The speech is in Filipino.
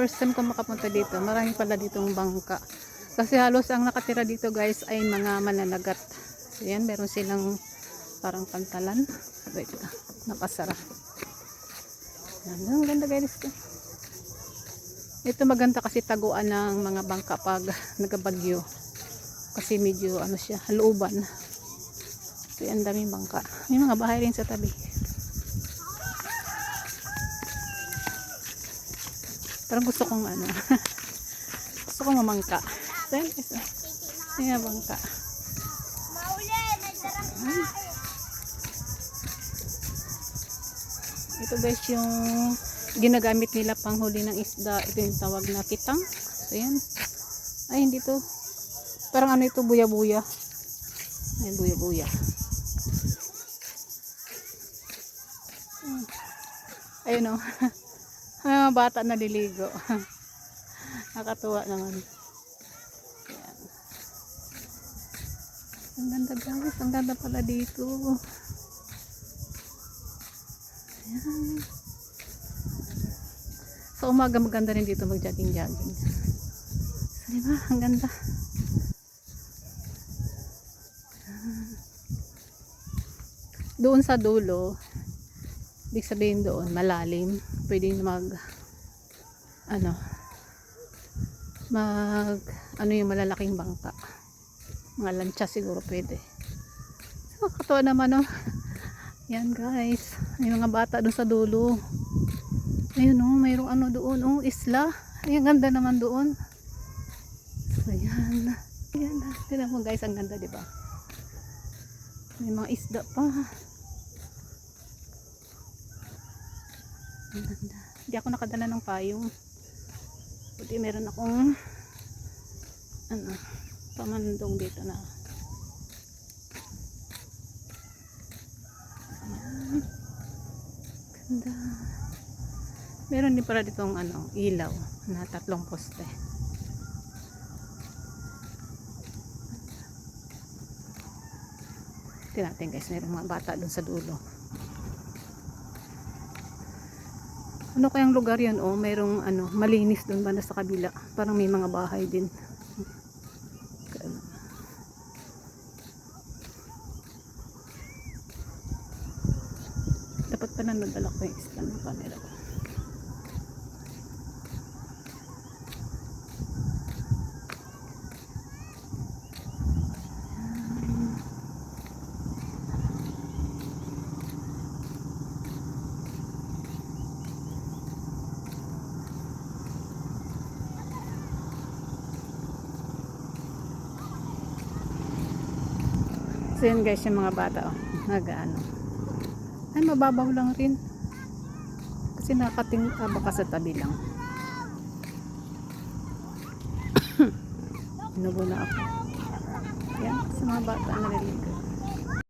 First time ko makapunta dito, marami pala ditong bangka. Kasi halos ang nakatira dito guys ay mga mananagat. So yan, meron silang parang pantalan. Wait, nakasara. Yan, ang ganda guys. Ito maganda kasi taguan ng mga bangka pag nagabagyo. Kasi medyo ano siya, haluban. So yan, daming bangka. May mga bahay rin sa tabi. Parang gusto kong ano. Gusto kong mamangka. So yan guys. Yan yung bangka. Ito guys yung ginagamit nila panghuli ng isda. Ito yung tawag na kitang. So yan. Ay hindi to. Parang ano ito, buya-buya. Ayan, buya-buya. Ayun o. May mga bata naliligo. Nakatuwa naman. Ayan. Ang ganda guys. Ang ganda pala dito. Ayan. Sa umaga maganda rin dito mag-jogging-jogging. So, diba? Ang ganda. Doon sa dulo, ibig sabihin doon, malalim. Pwede mag yung malalaking bangka. Mga lancha siguro pwede. Nakakatawa naman, oh. Yan guys. May mga bata doon sa dulo. Ayun, oh. Mayroong ano doon, oh. Isla. Ay, ang ganda naman doon. So, yan. Yan. Tignan mo guys, ang ganda, diba? May mga isda pa. Ang ganda. Hindi ako nakadala ng payong. Buti meron akong pamandong dito na. Ayan. Ganda. Meron din pala ditong ilaw na 3 poste. Tingnan natin guys, meron mga bata doon sa dulo. Ano kayang lugar yan? Oh, mayroong malinis doon banda sa kabila. Parang may mga bahay din. Dapat pa nadala ko yung stand ng camera ko. So yun guys, yung mga bata ay mababaw lang rin kasi nakating baka sa tabi lang. Inubo na ako yan sa mga bata naliligo.